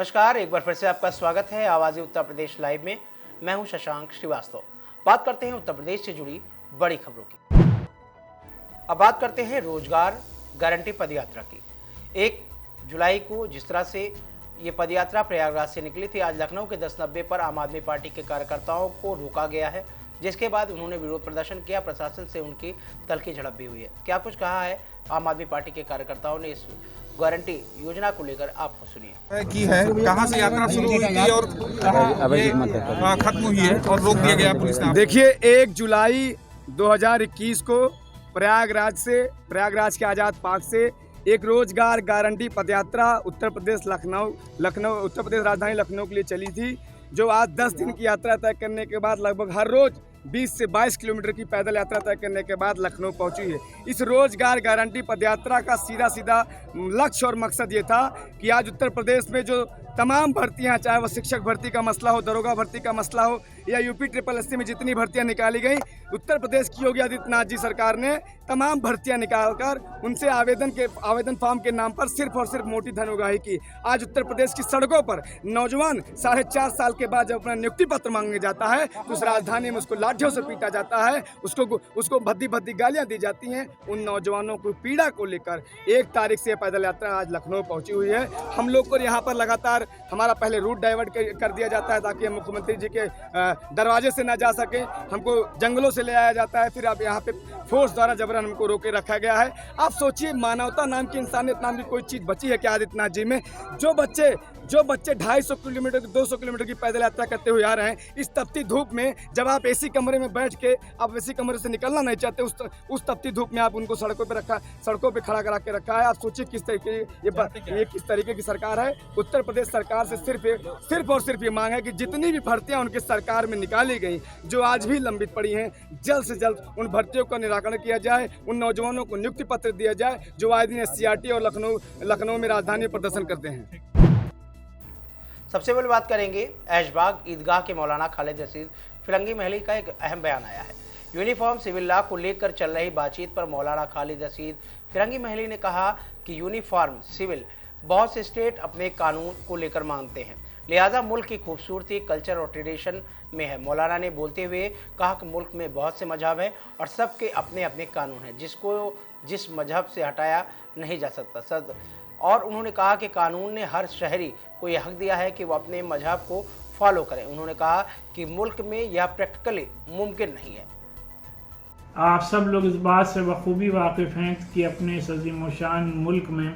नमस्कार, एक बार फिर से आपका स्वागत है आवाज़ उत्तर प्रदेश लाइव में। मैं हूं शशांक श्रीवास्तव। बात करते हैं उत्तर प्रदेश से जुड़ी बड़ी खबरों की। अब बात करते हैं रोजगार गारंटी पदयात्रा की। 1 जुलाई को जिस तरह से ये पदयात्रा प्रयागराज से निकली थी, आज लखनऊ के 1090 पर आम आदमी पार्टी के कार्यकर्ताओं को रोका गया है, जिसके बाद उन्होंने विरोध प्रदर्शन किया। प्रशासन से उनकी तल्खी झड़प भी हुई है। क्या कुछ कहा है आम आदमी पार्टी के कार्यकर्ताओं ने इस गारंटी योजना को लेकर, आपको सुनिए। की है कहां से यात्रा शुरू हुई थी और कहां खत्म हुई है और रोक दिया गया पुलिस ने। देखिए, 1 जुलाई 2021 को प्रयागराज के आज़ाद पार्क से एक रोजगार गारंटी पदयात्रा उत्तर प्रदेश उत्तर प्रदेश राजधानी लखनऊ के लिए चली थी, जो आज 10 दिन की यात्रा तय करने के बाद लगभग हर रोज 20 से 22 किलोमीटर की पैदल यात्रा तय करने के बाद लखनऊ पहुंची है। इस रोजगार गारंटी पदयात्रा का सीधा लक्ष्य और मकसद ये था कि आज उत्तर प्रदेश में जो तमाम भर्तियां, चाहे वह शिक्षक भर्ती का मसला हो, दरोगा भर्ती का मसला हो या यूपी SSS में जितनी भर्तियां निकाली गई, उत्तर प्रदेश की योगी आदित्यनाथ जी सरकार ने तमाम भर्तियां निकालकर उनसे आवेदन फॉर्म के नाम पर सिर्फ और सिर्फ मोटी धन उगाही की। आज उत्तर प्रदेश की सड़कों पर नौजवान 4.5 साल के बाद जब अपना नियुक्ति पत्र मांगने जाता है तो उस राजधानी में उसको लाठियों से पीटा जाता है, उसको भद्दी गालियां दी जाती हैं। उन नौजवानों को पीड़ा को लेकर 1 तारीख से पैदल यात्रा आज लखनऊ पहुंची हुई है। हम लोग को यहाँ पर लगातार हमारा पहले रूट डाइवर्ट कर दिया जाता है ताकि हम मुख्यमंत्री जी के दरवाजे से ना जा सके। हमको जंगलों से ले आया जाता है, फिर अब यहाँ पे फोर्स द्वारा जबरन हमको रोके रखा गया है। आप सोचिए, मानवता नाम की, इंसानियत नाम की कोई चीज़ बची है क्या आदित्यनाथ जी में? जो बच्चे 250 किलोमीटर 200 किलोमीटर की पैदल यात्रा करते हुए आ रहे हैं, इस तपती धूप में, जब आप एसी कमरे में बैठ के आप एसी कमरे से निकलना नहीं चाहते, उस तपती धूप में आप उनको सड़कों पे खड़ा करा के रखा है। आप सोचिए किस तरीके की सरकार है। उत्तर प्रदेश सरकार से सिर्फ और सिर्फ ये मांग है कि जितनी भी भर्तियां उनकी सरकार में निकाली गई, जो आज भी लंबित पड़ी हैं, जल्द से जल्द उन भर्तियों का निराकरण किया जाए। उन नौजवानों को नियुक्ति पत्र दिया जाए जो आए दिन SCRT और लखनऊ में राजधानी प्रदर्शन करते हैं। सबसे पहले बात करेंगे ऐशबाग ईदगाह के मौलाना खालिद रशीद फिरंगी महली का एक अहम बयान आया है। यूनिफॉर्म सिविल लॉ को लेकर चल रही बातचीत पर मौलाना खालिद रशीद फिरंगी महली ने कहा कि यूनिफॉर्म सिविल बहुत से स्टेट अपने कानून को लेकर मांगते हैं, लिहाजा मुल्क की खूबसूरती कल्चर और ट्रेडिशन में है। मौलाना ने बोलते हुए कहा कि मुल्क में बहुत से मजहब हैं और सबके अपने अपने कानून हैं, जिसको जिस मजहब से हटाया नहीं जा सकता। और उन्होंने कहा कि कानून ने हर शहरी को यह हक दिया है कि वो अपने मजहब को फॉलो करें। उन्होंने कहा कि मुल्क में यह प्रैक्टिकली मुमकिन नहीं है। आप सब लोग इस बात से बखूबी वाकिफ़ हैं कि अपने इस अज़ीम शान मुल्क में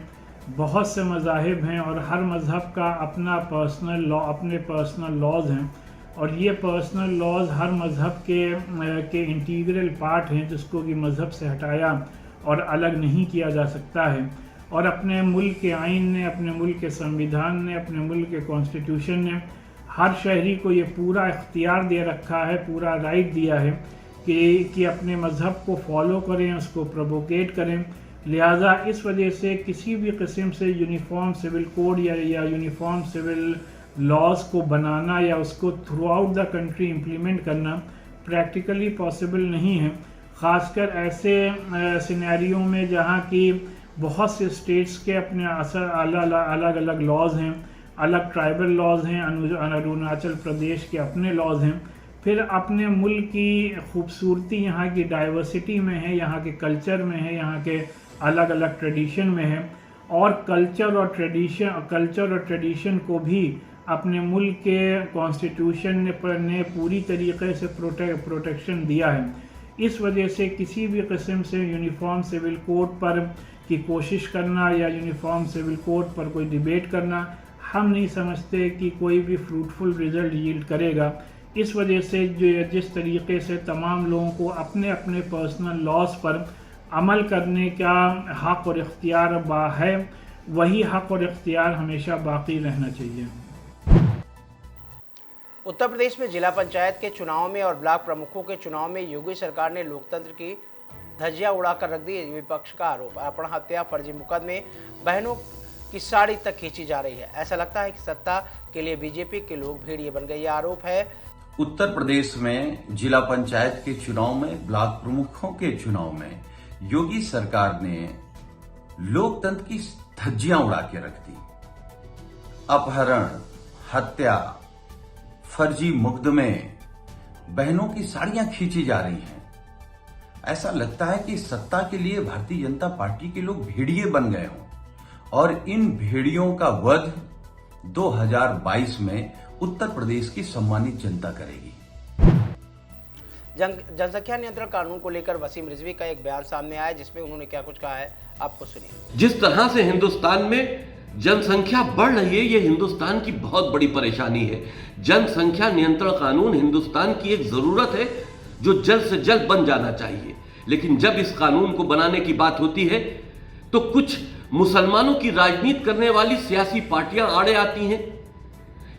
बहुत से मज़ाहिब हैं और हर मज़हब का अपना अपने पर्सनल लॉज हैं, और ये पर्सनल लॉज हर मज़हब के इंटीग्रल पार्ट हैं, जिसको कि मज़हब से हटाया और अलग नहीं किया जा सकता है। और अपने मुल्क के आइन ने, अपने मुल्क के संविधान ने, अपने मुल्क के कॉन्स्टिट्यूशन ने हर शहरी को ये पूरा इख्तियार दे रखा है, पूरा राइट दिया है कि अपने मज़हब को फॉलो करें, उसको प्रोपोगेट करें। लिहाजा इस वजह से किसी भी किस्म से यूनिफॉर्म सिविल कोड या यूनिफॉर्म सिविल लॉज को बनाना या उसको through out the country implement करना प्रैक्टिकली पॉसिबल नहीं है, ख़ासकर ऐसे सिनेरियो में जहाँ की बहुत से स्टेट्स के अपने अलग अलग लॉज हैं, अलग ट्राइबल लॉज हैं, अरुणाचल प्रदेश के अपने लॉज हैं, फिर अपने मुल्क की खूबसूरती यहाँ की डाइवर्सिटी में है, यहाँ के कल्चर में है, यहाँ के अलग अलग ट्रेडिशन में है। और कल्चर और ट्रेडिशन को भी अपने मुल्क के कॉन्स्टिट्यूशन ने पूरी तरीके से प्रोटेक्शन दिया है। इस वजह से किसी भी किस्म से यूनिफॉर्म सिविल कोड पर की कोशिश करना या यूनिफॉर्म सिविल कोड पर कोई डिबेट करना, हम नहीं समझते कि कोई भी फ्रूटफुल रिजल्ट यील्ड करेगा। इस वजह से जिस तरीके से तमाम लोगों को अपने अपने पर्सनल लॉज पर अमल करने का हक़ और इख्तियार है, वही हक़ और इख्तियार हमेशा बाकी रहना चाहिए। उत्तर प्रदेश में जिला पंचायत के चुनाव में और ब्लॉक प्रमुखों के चुनाव में योगी सरकार ने लोकतंत्र की धज्जियां उड़ाकर रख दी। विपक्ष का आरोप, अपहरण, हत्या, फर्जी मुकदमे, बहनों की साड़ी तक खींची जा रही है। ऐसा लगता है कि सत्ता के लिए बीजेपी के लोग भेड़िए बन गए। यह आरोप है। उत्तर प्रदेश में जिला पंचायत के चुनाव में, ब्लॉक प्रमुखों के चुनाव में योगी सरकार ने लोकतंत्र की धज्जियां उड़ा के रख दी। अपहरण, हत्या, फर्जी मुकदमे, बहनों की साड़ियां खींची जा रही हैं। ऐसा लगता है कि सत्ता के लिए भारतीय जनता पार्टी के लोग भेड़िए बन गए हों और इन भेड़ियों का वध 2022 में उत्तर प्रदेश की सम्मानित जनता करेगी। जनसंख्या नियंत्रण कानून को लेकर वसीम रिजवी का एक बयान सामने आया, जिसमें उन्होंने क्या कुछ कहा है, आपको सुनिए। जिस तरह से हिंदुस्तान में जनसंख्या बढ़ रही है, ये हिंदुस्तान की बहुत बड़ी परेशानी है। जनसंख्या नियंत्रण कानून हिंदुस्तान की एक जरूरत है जो जल्द से जल्द बन जाना चाहिए। लेकिन जब इस कानून को बनाने की बात होती है तो कुछ मुसलमानों की राजनीति करने वाली सियासी पार्टियां आड़े आती हैं,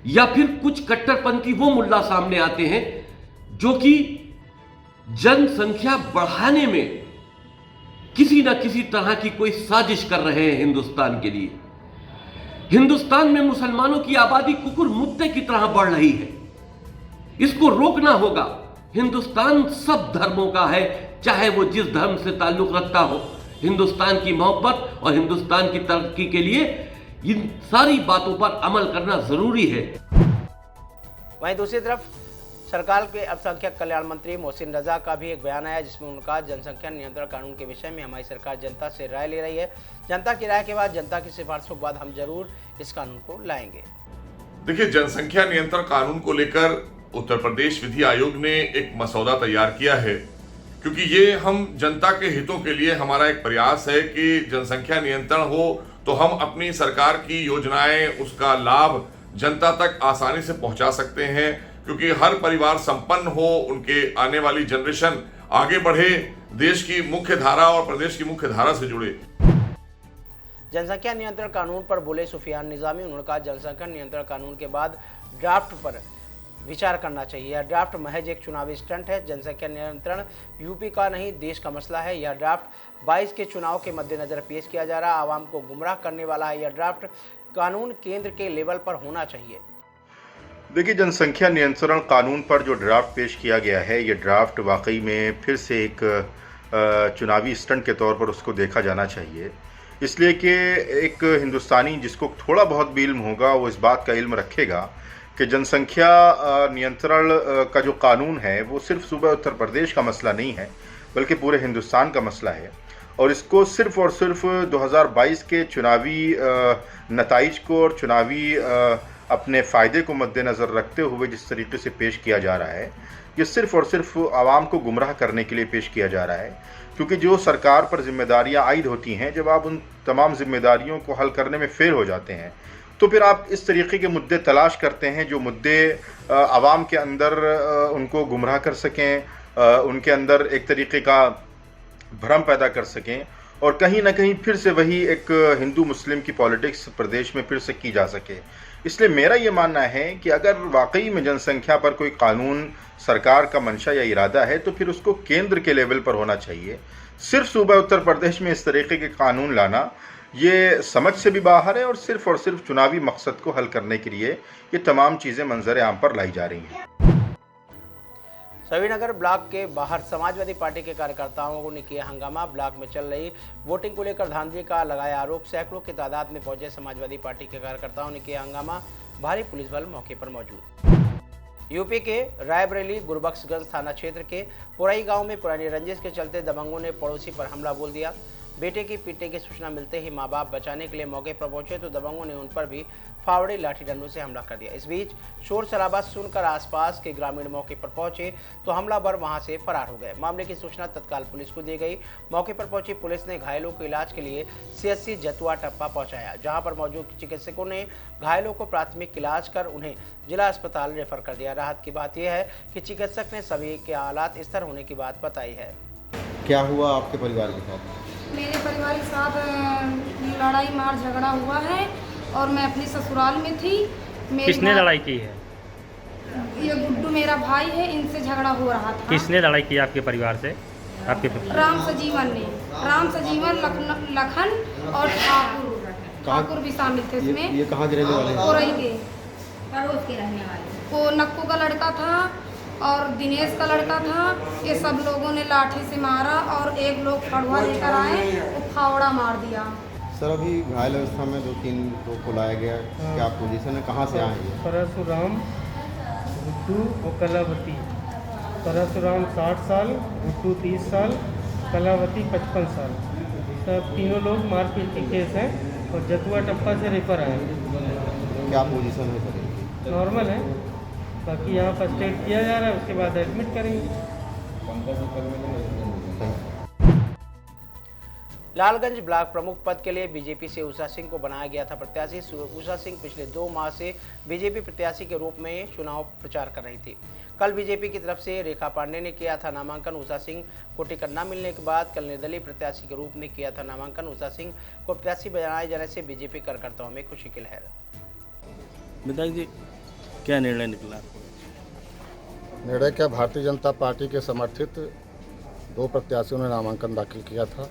या फिर कुछ कट्टरपंथी वो मुल्ला सामने आते हैं जो कि जनसंख्या बढ़ाने में किसी ना किसी तरह की कोई साजिश कर रहे हैं हिंदुस्तान के लिए। हिंदुस्तान में मुसलमानों की आबादी कुकुर मुत्ते की तरह बढ़ रही है, इसको रोकना होगा। हिंदुस्तान सब धर्मों का है, चाहे वो जिस धर्म से ताल्लुक रखता हो। हिंदुस्तान की मोहब्बत और हिंदुस्तान की तरक्की के लिए इन सारी बातों पर अमल करना जरूरी है। वहीं दूसरी तरफ सरकार के अल्पसंख्यक कल्याण मंत्री मोहसिन रजा का भी एक बयान आया, जिसमें उनका जनसंख्या नियंत्रण कानून के विषय में हमारी सरकार जनता से राय ले रही है। जनता की राय के बाद, जनता की सिफारिशों के बाद हम जरूर इस कानून को लाएंगे। देखिए, जनसंख्या नियंत्रण कानून को लेकर उत्तर प्रदेश विधि आयोग ने एक मसौदा तैयार किया है, क्योंकि ये हम जनता के हितों के लिए हमारा एक प्रयास है कि जनसंख्या नियंत्रण हो तो हम अपनी सरकार की योजनाएं, उसका लाभ जनता तक आसानी से पहुंचा सकते हैं, क्योंकि हर परिवार संपन्न हो, उनके आने वाली जनरेशन आगे बढ़े, देश की मुख्य धारा और प्रदेश की मुख्य धारा से जुड़े। जनसंख्या नियंत्रण कानून पर बोले सुफियान निजामी। उन्होंने कहा, जनसंख्या नियंत्रण कानून के बाद ड्राफ्ट पर विचार करना चाहिए। यह ड्राफ्ट महज एक चुनावी स्टंट है। जनसंख्या नियंत्रण यूपी का नहीं, देश का मसला है। यह ड्राफ्ट 22 के चुनाव के मद्देनजर पेश किया जा रहा, आवाम को गुमराह करने वाला है। यह ड्राफ्ट कानून केंद्र के लेवल पर होना चाहिए। देखिए, जनसंख्या नियंत्रण कानून पर जो ड्राफ्ट पेश किया गया है, ये ड्राफ्ट वाकई में फिर से एक चुनावी स्टंट के तौर पर उसको देखा जाना चाहिए, इसलिए कि एक हिंदुस्तानी जिसको थोड़ा बहुत भी इल्म होगा वो इस बात का इल्म रखेगा कि जनसंख्या नियंत्रण का जो कानून है वो सिर्फ सूबा उत्तर प्रदेश का मसला नहीं है, बल्कि पूरे हिंदुस्तान का मसला है। और इसको सिर्फ और सिर्फ 2022 के चुनावी नताइज को और चुनावी अपने फ़ायदे को मद्देनज़र रखते हुए जिस तरीके से पेश किया जा रहा है, ये सिर्फ और सिर्फ आवाम को गुमराह करने के लिए पेश किया जा रहा है। क्योंकि जो सरकार पर जिम्मेदारियां आयद होती हैं, जब आप उन तमाम जिम्मेदारियों को हल करने में फेल हो जाते हैं, तो फिर आप इस तरीके के मुद्दे तलाश करते हैं जो मुद्दे आवाम के अंदर उनको गुमराह कर सकें, उनके अंदर एक तरीके का भ्रम पैदा कर सकें, और कहीं ना कहीं फिर से वही एक हिंदू मुस्लिम की पॉलिटिक्स प्रदेश में फिर से की जा सके। इसलिए मेरा ये मानना है कि अगर वाकई में जनसंख्या पर कोई कानून सरकार का मंशा या इरादा है तो फिर उसको केंद्र के लेवल पर होना चाहिए। सिर्फ सूबा उत्तर प्रदेश में इस तरीके के कानून लाना ये समझ से भी बाहर है, और सिर्फ चुनावी मकसद को हल करने के लिए ये तमाम चीज़ें मंजर आम पर लाई जा रही हैं। सवीनगर ब्लॉक के बाहर समाजवादी पार्टी के कार्यकर्ताओं ने किया हंगामा। ब्लॉक में चल रही वोटिंग को लेकर धांधली का लगाया आरोप। सैकड़ों की तादाद में पहुंचे समाजवादी पार्टी के कार्यकर्ताओं ने किया हंगामा। भारी पुलिस बल मौके पर मौजूद। यूपी के रायबरेली गुरबख्शगंज थाना क्षेत्र के पुराई गांव में पुरानी रंजिश के चलते दबंगों ने पड़ोसी पर हमला बोल दिया। बेटे की पीटने की सूचना मिलते ही मां बाप बचाने के लिए मौके पर पहुंचे तो दबंगों ने उन पर भी फावड़े लाठी डंडों से हमला कर दिया। इस बीच शोर शराबा सुनकर आसपास के ग्रामीण मौके पर पहुंचे तो हमलावर वहां से फरार हो गए। मामले की सूचना तत्काल पुलिस को दी गई। मौके पर पहुंची पुलिस ने घायलों को इलाज के लिए CHC जतुआ टप्पा पहुंचाया, जहां पर मौजूद चिकित्सकों ने घायलों को प्राथमिक इलाज कर उन्हें जिला अस्पताल रेफर कर दिया। राहत की बात यह है कि चिकित्सक ने सभी के हालात स्थिर होने की बात बताई है। क्या हुआ आपके परिवार के साथ? मेरे परिवार के साथ लड़ाई मार झगड़ा हुआ है और मैं अपनी ससुराल में थी। किसने लड़ाई की है? ये गुड्डू मेरा भाई है, इनसे झगड़ा हो रहा था। किसने लड़ाई की आपके परिवार से? आपके राम सजीवन ने। राम सजीवन, लखन और ठाकुर भी शामिल थे इसमें। ये कहाँ के रहने वाले हैं? कोरई के पड़ोस के रहने वाले। वो नक्कू का लड़का था और दिनेश का लड़का था। ये सब लोगों ने लाठी से मारा और एक लोग फड़ुआ लेकर आए, वो फावड़ा मार दिया। सर अभी घायल अवस्था में 2-3 लोग को लाया गया है। क्या पोजीशन है, कहाँ से आए हैं ये? परशुराम, गुड्डू और कलावती। परशुराम 60 साल, गुड्डू 30 साल, कलावती 55 साल। सब तीनों लोग मारपीट के केस हैं और जतुआ टप्पा से रेफर आए हैं। क्या पोजीशन है सर इनकी? नॉर्मल है, बाकी यहाँ फर्स्ट एड किया जा रहा है, उसके बाद एडमिट करेंगे। लालगंज ब्लॉक प्रमुख पद के लिए बीजेपी से उषा सिंह को बनाया गया था प्रत्याशी। उषा सिंह पिछले 2 माह से बीजेपी प्रत्याशी के रूप में चुनाव प्रचार कर रही थी। कल बीजेपी की तरफ से रेखा पांडे ने किया था नामांकन। उषा सिंह को टिकट न मिलने के बाद कल निर्दलीय प्रत्याशी के रूप में किया था नामांकन। उषा सिंह को प्रत्याशी बनाए जाने से बीजेपी कार्यकर्ताओं में खुशी की लहर। विधायक जी, क्या निर्णय निकला? निर्णय क्या, भारतीय जनता पार्टी के समर्थित 2 प्रत्याशियों ने नामांकन दाखिल किया था,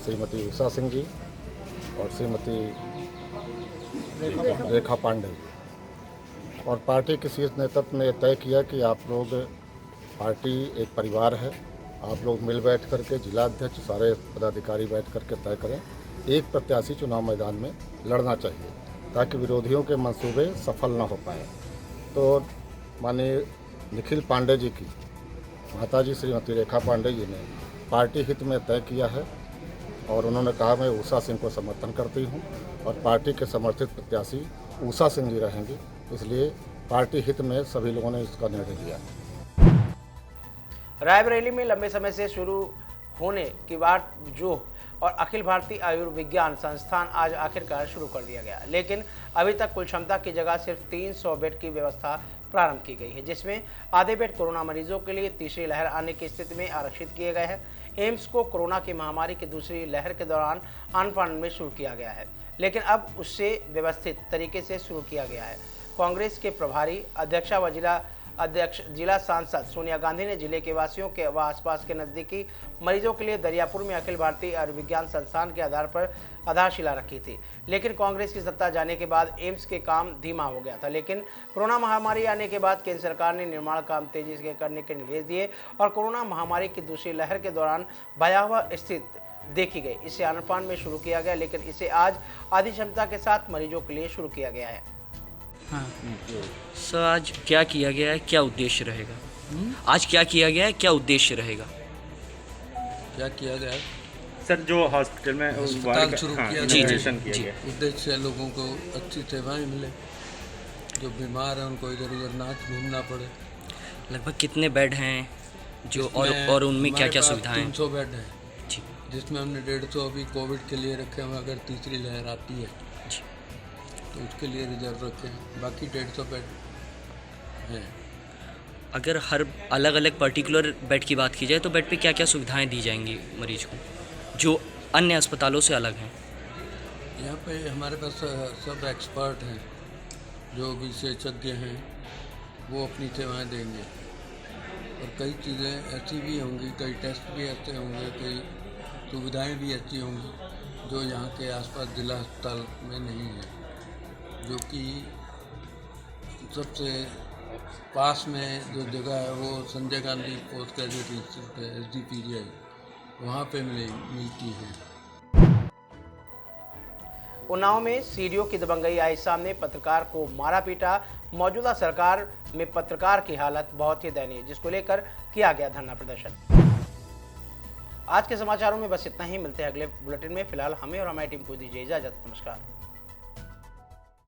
श्रीमती उषा सिंह जी और श्रीमती रेखा पांडे। और पार्टी के शीर्ष नेतृत्व ने तय किया कि आप लोग, पार्टी एक परिवार है, आप लोग मिल बैठ करके, जिला अध्यक्ष सारे पदाधिकारी बैठ करके तय करें, एक प्रत्याशी चुनाव मैदान में लड़ना चाहिए ताकि विरोधियों के मंसूबे सफल न हो पाए। तो माननीय निखिल पांडे जी की माताजी श्रीमती रेखा पांडे जी ने पार्टी हित में तय किया है और उन्होंने कहा मैं उषा सिंह को समर्थन करती हूं और पार्टी के समर्थित प्रत्याशी उषा सिंह जी रहेंगी, इसलिए पार्टी हित में सभी लोगों ने इसका निर्णय लिया। रायबरेली में लंबे समय से शुरू होने की बात जो और अखिल भारतीय आयुर्विज्ञान संस्थान आज आखिरकार शुरू कर दिया गया, लेकिन अभी तक कुल क्षमता की जगह सिर्फ 300 बेड की व्यवस्था प्रारंभ की गई है, जिसमें आधे बेड कोरोना मरीजों के लिए तीसरी लहर आने की स्थिति में आरक्षित किए गए हैं। एम्स को कोरोना की महामारी की दूसरी लहर के दौरान आनपान में शुरू किया गया है, लेकिन अब उससे व्यवस्थित तरीके से शुरू किया गया है। कांग्रेस के प्रभारी अध्यक्षा व जिला सांसद सोनिया गांधी ने जिले के वासियों के व आसपास के नजदीकी मरीजों के लिए दरियापुर में अखिल भारतीय आयुर्विज्ञान संस्थान के आधार पर आधारशिला रखी थी, लेकिन कांग्रेस की सत्ता जाने के बाद एम्स के काम धीमा हो गया था। लेकिन कोरोना महामारी आने के बाद केंद्र सरकार ने निर्माण काम तेजी से करने के निर्देश दिए और कोरोना महामारी की दूसरी लहर के दौरान भयावह स्थिति देखी गई। इसे आनपान में शुरू किया गया, लेकिन इसे आज आधी क्षमता के साथ मरीजों के लिए शुरू किया गया है। हाँ सर, आज क्या किया गया है, क्या उद्देश्य रहेगा? आज क्या किया गया है, क्या उद्देश्य रहेगा? क्या किया गया है सर? जो हॉस्पिटल में अस्पताल शुरू किया गया, उद्देश्य लोगों को अच्छी सेवाएं मिले, जो बीमार हैं उनको इधर उधर ना घूमना पड़े। लगभग कितने बेड हैं जो और उनमें क्या क्या सुविधाएं? 300 बेड है, जिसमें हमने 150 अभी कोविड के लिए रखे हुए, अगर तीसरी लहर आती है तो उसके लिए रिजर्व रखे हैं, बाकी 150 बेड हैं। अगर हर अलग अलग पर्टिकुलर बेड की बात की जाए तो बेड पे क्या क्या सुविधाएं दी जाएंगी मरीज को जो अन्य अस्पतालों से अलग हैं? यहाँ पे हमारे पास सब एक्सपर्ट हैं, जो विशेषज्ञ हैं, वो अपनी सेवाएं देंगे। और कई चीज़ें ऐसी भी होंगी, कई टेस्ट भी ऐसे होंगे, कई सुविधाएं भी ऐसी होंगी जो यहाँ के आसपास जिला अस्पताल में नहीं है, जो कि सबसे पास में जो जगह है वो Sanjay Gandhi post graduate institute है, SDPGI, वहाँ पे मिलती है। उन्नाव में सीडीओ की दबंगई आई सामने, पत्रकार को मारा पीटा। मौजूदा सरकार में पत्रकार की हालत बहुत ही दयनीय, जिसको लेकर किया गया धरना प्रदर्शन। आज के समाचारों में बस इतना ही। मिलते हैं अगले बुलेटिन में। फिलहाल हमें और हमारी टीम को दीजिए इजाजत। नमस्कार।